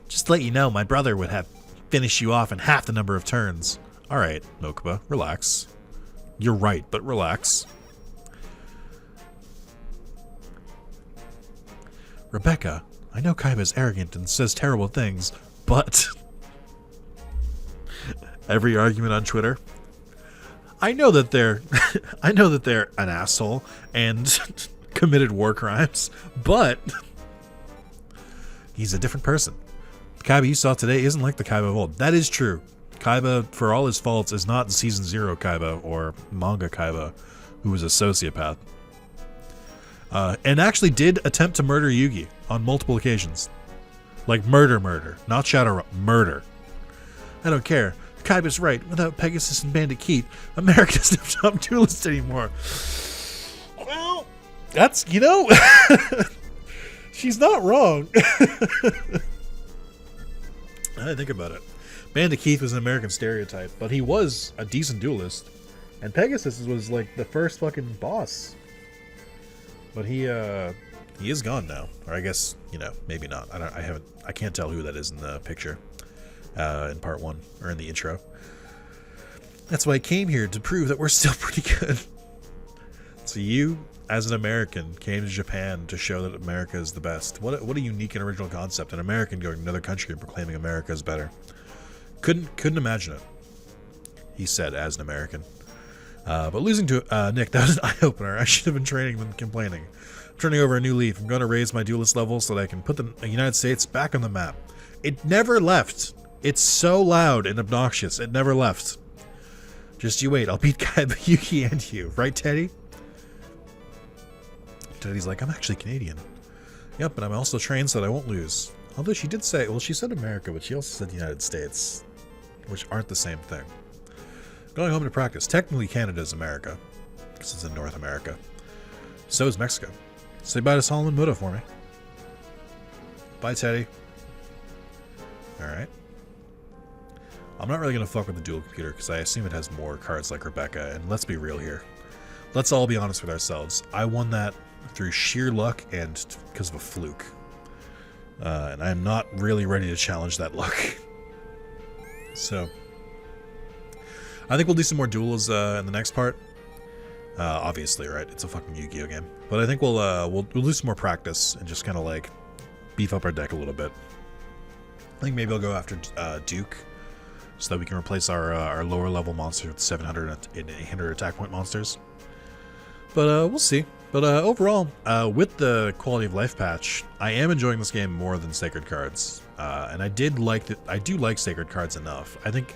Just to let you know, my brother would have finished you off in half the number of turns. Alright, Mokuba, relax. You're right, but relax. Rebecca, I know Kaiba's arrogant and says terrible things, but... Every argument on Twitter... I know that they're an asshole and committed war crimes, but he's a different person. The Kaiba you saw today isn't like the Kaiba of old. That is true. Kaiba, for all his faults, is not Season 0 Kaiba or manga Kaiba, who was a sociopath. And actually did attempt to murder Yugi on multiple occasions. Like murder. Not Shadow, murder. I don't care. Kaiba's right. Without Pegasus and Bandit Keith, America doesn't have top duelists anymore. Well, that's, you know, she's not wrong. I didn't think about it. Bandit Keith was an American stereotype, but he was a decent duelist. And Pegasus was like the first fucking boss. But he is gone now. Or I guess, you know, maybe not. I can't tell who that is in the picture. In part 1, or in the intro. That's why I came here, to prove that we're still pretty good. So you, as an American, came to Japan to show that America is the best. What a unique and original concept. An American going to another country and proclaiming America is better. Couldn't imagine it. He said, as an American. But losing to Nick, that was an eye-opener. I should have been training than complaining. I'm turning over a new leaf. I'm going to raise my duelist level so that I can put the United States back on the map. It never left. It's so loud and obnoxious. It never left. Just you wait. I'll beat Kaiba, Yuki, and you. Right, Teddy? Teddy's like, I'm actually Canadian. Yep, but I'm also trained so that I won't lose. Although she did say, well, she said America, but she also said the United States, which aren't the same thing. Going home to practice. Technically, Canada's America, because it's in North America. So is Mexico. Say bye to Solomon Muto for me. Bye, Teddy. Alright. I'm not really going to fuck with the dual computer because I assume it has more cards like Rebecca, and let's be real here. Let's all be honest with ourselves. I won that through sheer luck and because of a fluke. And I'm not really ready to challenge that luck. So, I think we'll do some more duels in the next part. Obviously, right? It's a fucking Yu-Gi-Oh game. But I think we'll do some more practice and just kind of like beef up our deck a little bit. I think maybe I'll go after Duke, so that we can replace our lower level monster with 700 and 800 attack point monsters. But we'll see. But overall, with the quality of life patch, I am enjoying this game more than Sacred Cards, and I do like Sacred Cards enough. I think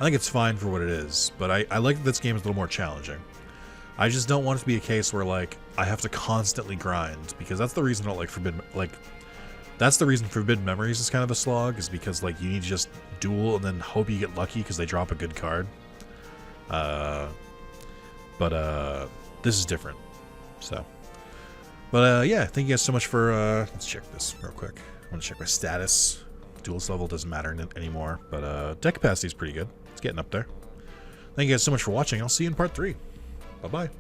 it's fine for what it is, but I like that this game is a little more challenging. I just don't want it to be a case where like I have to constantly grind, because that's the reason I don't like Forbidden. That's the reason Forbidden Memories is kind of a slog, is because like you need to just duel and then hope you get lucky because they drop a good card. But this is different. So, but yeah, thank you guys so much for. Let's check this real quick. I want to check my status. Duelist level doesn't matter anymore, but deck capacity is pretty good. It's getting up there. Thank you guys so much for watching. I'll see you in part 3. Bye bye.